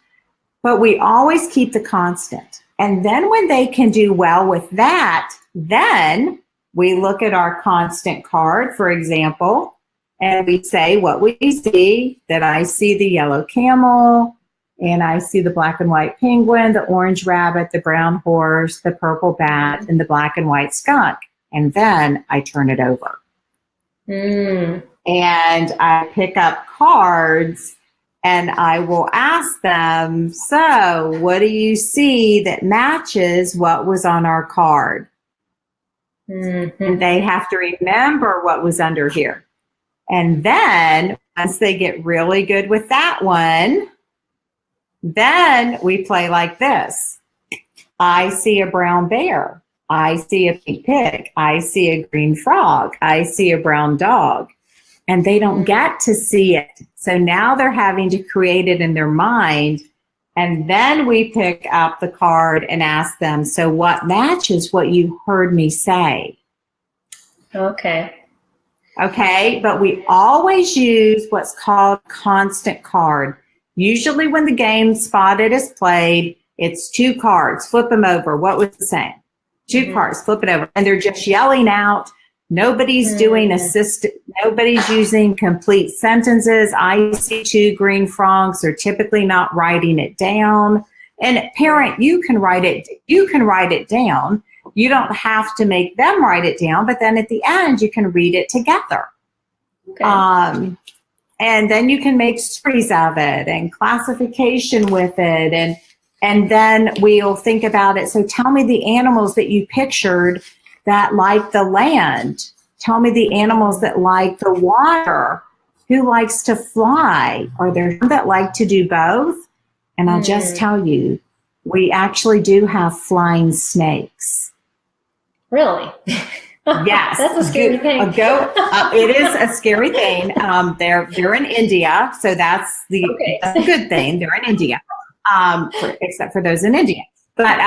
But we always keep the constant. And then when they can do well with that, then we look at our constant card, for example, and we say what we see, that I see the yellow camel, and I see the black and white penguin, the orange rabbit, the brown horse, the purple bat, and the black and white skunk. And then I turn it over. And I pick up cards and I will ask them, so what do you see that matches what was on our card? And they have to remember what was under here. And then once they get really good with that one, then we play like this. I see a brown bear. I see a pink pig. I see a green frog. I see a brown dog. And they don't get to see it. So now they're having to create it in their mind. And then we pick up the card and ask them, so what matches what you heard me say? Okay. Okay, but we always use what's called constant card. Usually when the game Spotted is played, it's 2 cards. Flip them over. What was the same? 2 cards. Flip it over. And they're just yelling out. Nobody's doing nobody's using complete sentences. I see 2 green frogs. They're typically not writing it down. And parent, you can write it down. You don't have to make them write it down, but then at the end you can read it together. Okay. And then you can make stories of it and classification with it, and then we'll think about it. So tell me the animals that you pictured that like the land. Tell me the animals that like the water. Who likes to fly? Are there some that like to do both? And I'll just tell you, we actually do have flying snakes. Really? Yes. That's a scary thing. It is a scary thing. They're in India, so that's a good thing. They're in India, except for those in India. But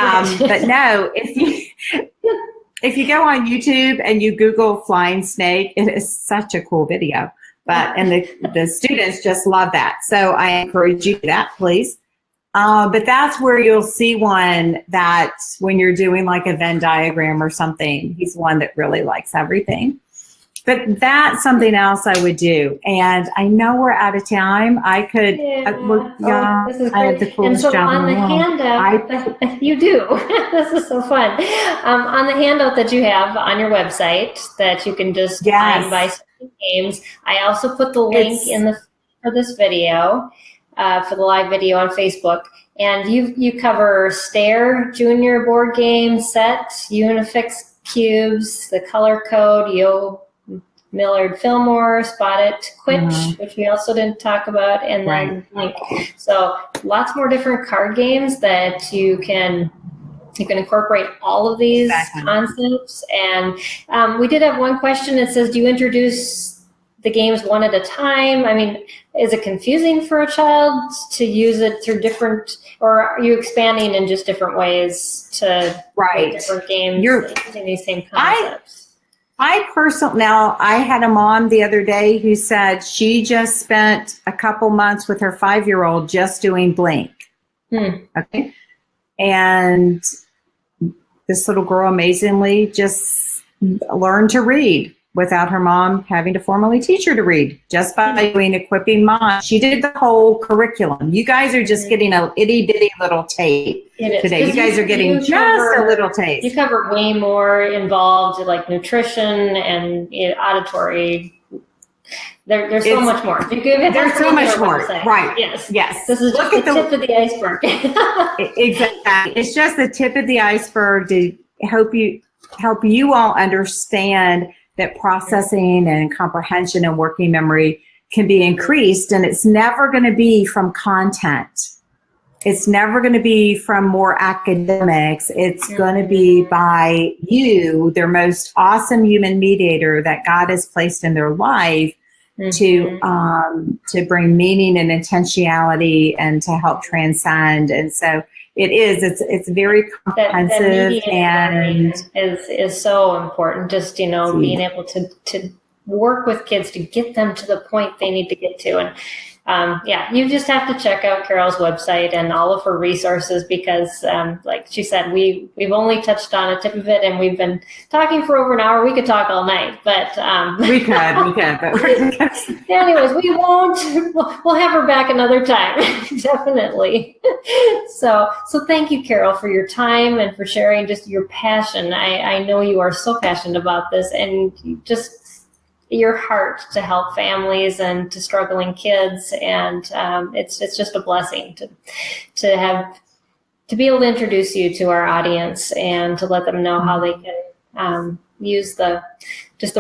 no, if you go on YouTube and you Google flying snake, it is such a cool video. And the students just love that. So I encourage you to do that, please. But that's where you'll see one that when you're doing like a Venn diagram or something, he's one that really likes everything. But that's something else I would do. And I know we're out of time. I could, this is great. I have the coolest and so job on in the the world. handout, you do. This is so fun. On the handout that you have on your website that you can just find by games, I also put the link for this video. For the live video on Facebook, and you cover Stare Junior board game set, Unifix cubes, the color code, Yo Millard Fillmore, Spot It, Quitch, which we also didn't talk about, and then Link. So lots more different card games that you can incorporate all of these concepts. And we did have one question that says, do you introduce the games one at a time? I mean, is it confusing for a child to use it through different, or are you expanding in just different ways to play different games using these same concepts? Now, I had a mom the other day who said she just spent a couple months with her 5-year-old just doing Blink. Okay. And this little girl amazingly just learned to read without her mom having to formally teach her to read, just by doing Equipping Mom. She did the whole curriculum. You guys are just getting a itty bitty little tape today. You guys are getting just a little taste. You cover way more involved, like nutrition and auditory. There's so much more. There's so much more. Right. Yes. This is just the tip of the iceberg. Exactly. It's just the tip of the iceberg to help you all understand that processing and comprehension and working memory can be increased, and it's never going to be from content. It's never going to be from more academics. It's going to be by you, their most awesome human mediator that God has placed in their life to bring meaning and intentionality and to help transcend. And so it's very comprehensive and is so important. Just, being able to work with kids to get them to the point they need to get to. And yeah, you just have to check out Carol's website and all of her resources because, like she said, we've only touched on a tip of it, and we've been talking for over an hour. We could talk all night, but we could. But anyways, we won't. We'll have her back another time, definitely. So thank you, Carol, for your time and for sharing just your passion. I know you are so passionate about this, and just your heart to help families and to struggling kids, and it's just a blessing to be able to introduce you to our audience and to let them know how they can use the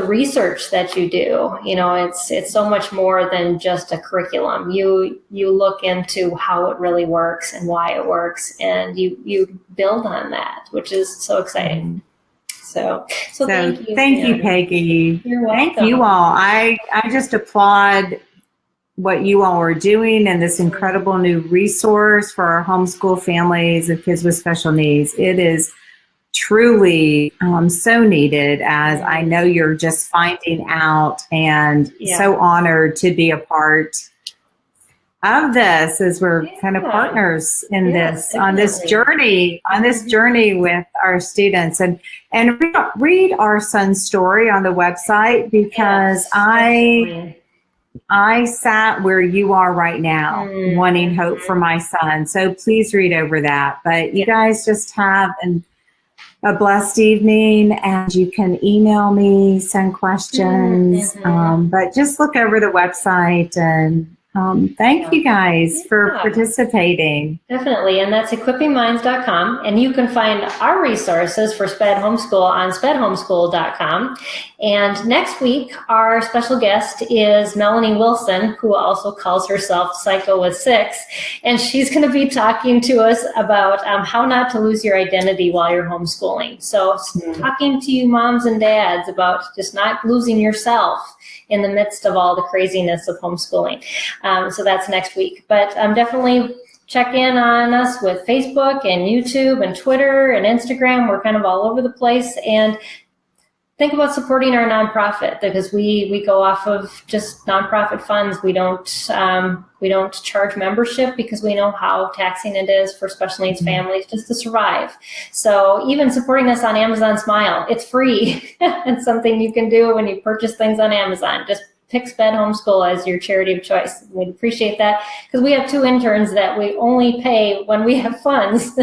research that you do. You know, it's so much more than just a curriculum. You look into how it really works and why it works, and you build on that, which is so exciting. So thank you. Thank you, Peggy. You're welcome. Thank you all. I just applaud what you all are doing and this incredible new resource for our homeschool families of kids with special needs. It is truly so needed, as I know you're just finding out, and so honored to be a part of this, as we're kind of partners in this, on this journey with our students. And read our son's story on the website, because I sat where you are right now, wanting hope for my son. So please read over that. But you guys just have a blessed evening, and you can email me, send questions, but just look over the website, and thank you guys for participating. Definitely, and that's equippingminds.com, and you can find our resources for SPED Homeschool on spedhomeschool.com. And next week, our special guest is Melanie Wilson, who also calls herself Psycho with Six, and she's going to be talking to us about how not to lose your identity while you're homeschooling. So talking to you moms and dads about just not losing yourself in the midst of all the craziness of homeschooling. So that's next week. But definitely check in on us with Facebook and YouTube and Twitter and Instagram. We're kind of all over the place. And think about supporting our nonprofit, because we go off of just nonprofit funds. We don't charge membership, because we know how taxing it is for special needs families just to survive. So even supporting us on Amazon Smile, it's free. It's something you can do when you purchase things on Amazon. Just pick SPED Homeschool as your charity of choice. We'd appreciate that, because we have 2 interns that we only pay when we have funds.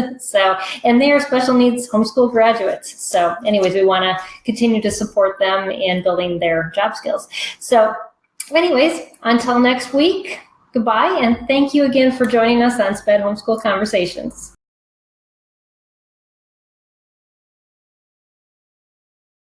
And they are special needs homeschool graduates. So anyways, we want to continue to support them in building their job skills. So anyways, until next week, goodbye, and thank you again for joining us on SPED Homeschool Conversations.